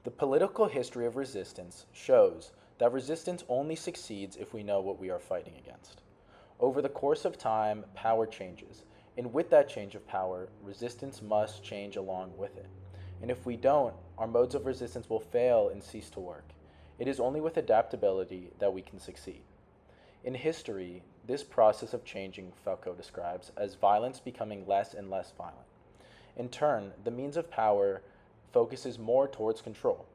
The political history of resistance shows that resistance only succeeds if we know what we are fighting against. Over the course of time, power changes, and with that change of power, resistance must change along with it. And if we don't, our modes of resistance will fail and cease to work. It is only with adaptability that we can succeed. In history, this process of changing Foucault describes as violence becoming less and less violent. In turn, the means of power focuses more towards control.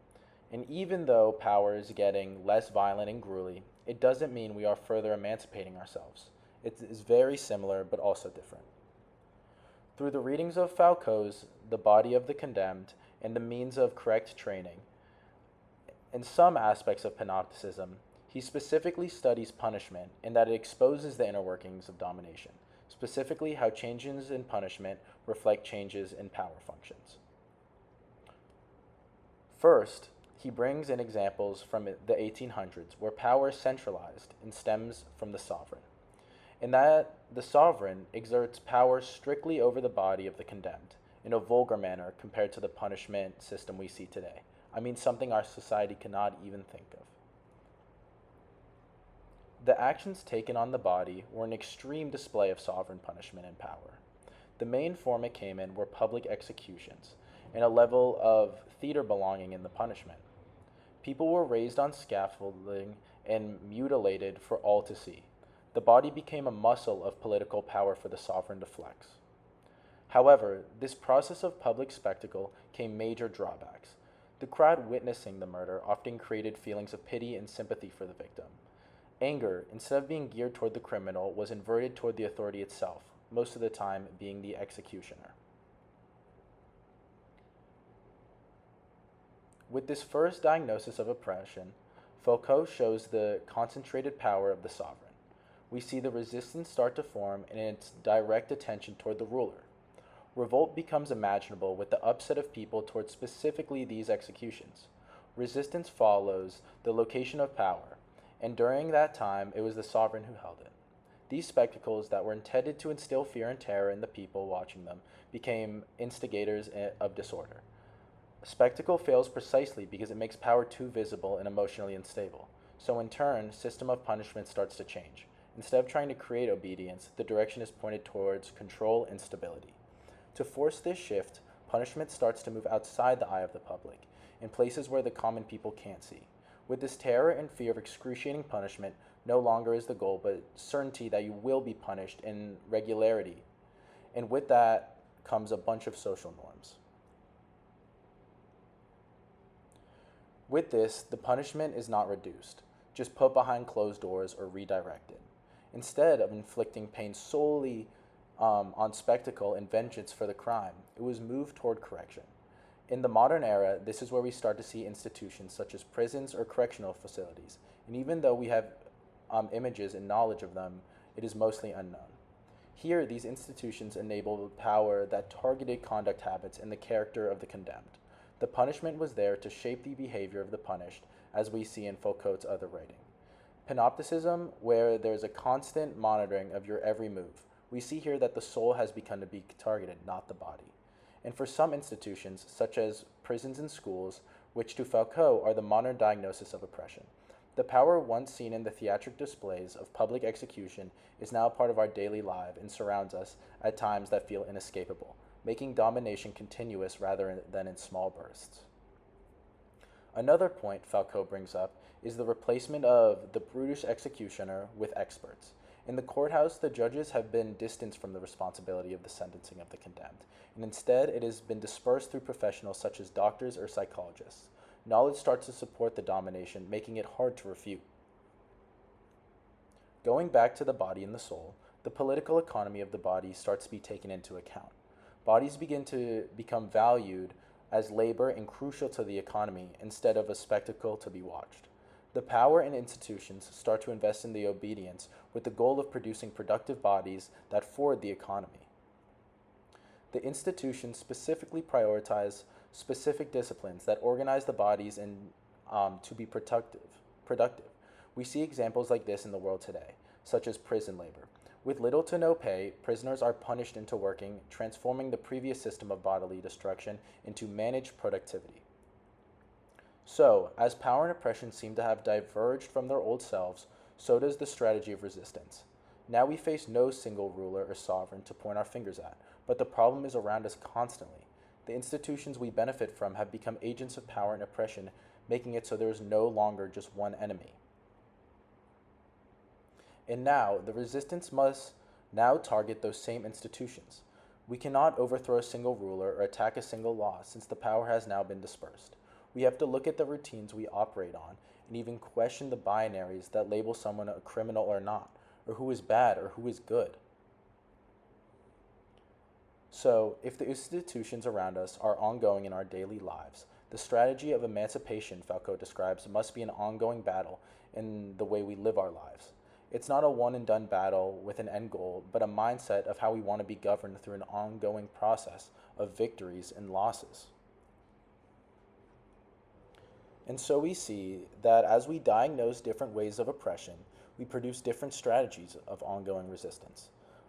And even though power is getting less violent and grueling, it doesn't mean we are further emancipating ourselves. It is very similar but also different. Through the readings of Foucault's The Body of the Condemned and the Means of Correct Training, in some aspects of panopticism, he specifically studies punishment in that it exposes the inner workings of domination, specifically how changes in punishment reflect changes in power functions. First, he brings in examples from the 1800s where power is centralized and stems from the sovereign, in that the sovereign exerts power strictly over the body of the condemned, in a vulgar manner compared to the punishment system we see today. I mean, something our society cannot even think of. The actions taken on the body were an extreme display of sovereign punishment and power. The main form it came in were public executions, and a level of theater belonging in the punishment. People were raised on scaffolding and mutilated for all to see. The body became a muscle of political power for the sovereign to flex. However, this process of public spectacle came major drawbacks. The crowd witnessing the murder often created feelings of pity and sympathy for the victim. Anger, instead of being geared toward the criminal, was inverted toward the authority itself, most of the time being the executioner. With this first diagnosis of oppression, Foucault shows the concentrated power of the sovereign. We see the resistance start to form in its direct attention toward the ruler. Revolt becomes imaginable with the upset of people toward specifically these executions. Resistance follows the location of power, and during that time it was the sovereign who held it. These spectacles that were intended to instill fear and terror in the people watching them became instigators of disorder. A spectacle fails precisely because it makes power too visible and emotionally unstable. So in turn, system of punishment starts to change. Instead of trying to create obedience, the direction is pointed towards control and stability. To force this shift, punishment starts to move outside the eye of the public, in places where the common people can't see. With this terror and fear of excruciating punishment, no longer is the goal, but certainty that you will be punished in regularity. And with that comes a bunch of social norms. With this, the punishment is not reduced, just put behind closed doors or redirected. Instead of inflicting pain solely on spectacle and vengeance for the crime, it was moved toward correction. In the modern era, this is where we start to see institutions such as prisons or correctional facilities, and even though we have images and knowledge of them, it is mostly unknown. Here, these institutions enabled power that targeted conduct habits and the character of the condemned. The punishment was there to shape the behavior of the punished, as we see in Foucault's other writing. Panopticism, where there is a constant monitoring of your every move. We see here that the soul has begun to be targeted, not the body. And for some institutions, such as prisons and schools, which to Foucault are the modern diagnosis of oppression, the power once seen in the theatric displays of public execution is now a part of our daily life and surrounds us at times that feel inescapable, making domination continuous rather than in small bursts. Another point Foucault brings up is the replacement of the brutish executioner with experts. In the courthouse, the judges have been distanced from the responsibility of the sentencing of the condemned, and instead it has been dispersed through professionals such as doctors or psychologists. Knowledge starts to support the domination, making it hard to refute. Going back to the body and the soul, the political economy of the body starts to be taken into account. Bodies begin to become valued as labor and crucial to the economy instead of a spectacle to be watched. The power and institutions start to invest in the obedience with the goal of producing productive bodies that forward the economy. The institutions specifically prioritize specific disciplines that organize the bodies and to be productive. We see examples like this in the world today, such as prison labor. With little to no pay, prisoners are punished into working, transforming the previous system of bodily destruction into managed productivity. So, as power and oppression seem to have diverged from their old selves, so does the strategy of resistance. Now we face no single ruler or sovereign to point our fingers at, but the problem is around us constantly. The institutions we benefit from have become agents of power and oppression, making it so there is no longer just one enemy. And now, the resistance must now target those same institutions. We cannot overthrow a single ruler or attack a single law since the power has now been dispersed. We have to look at the routines we operate on and even question the binaries that label someone a criminal or not, or who is bad or who is good. So, if the institutions around us are ongoing in our daily lives, the strategy of emancipation Foucault describes must be an ongoing battle in the way we live our lives. It's not a one and done battle with an end goal, but a mindset of how we want to be governed through an ongoing process of victories and losses. And so we see that as we diagnose different ways of oppression, we produce different strategies of ongoing resistance.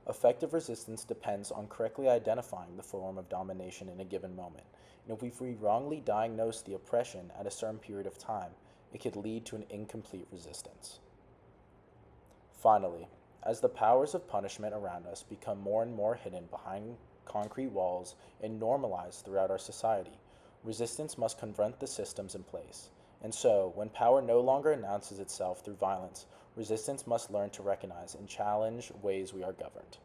Effective resistance depends on correctly identifying the form of domination in a given moment. And if we wrongly diagnose the oppression at a certain period of time, it could lead to an incomplete resistance. Finally, as the powers of punishment around us become more and more hidden behind concrete walls and normalized throughout our society, resistance must confront the systems in place. And so, when power no longer announces itself through violence, resistance must learn to recognize and challenge ways we are governed.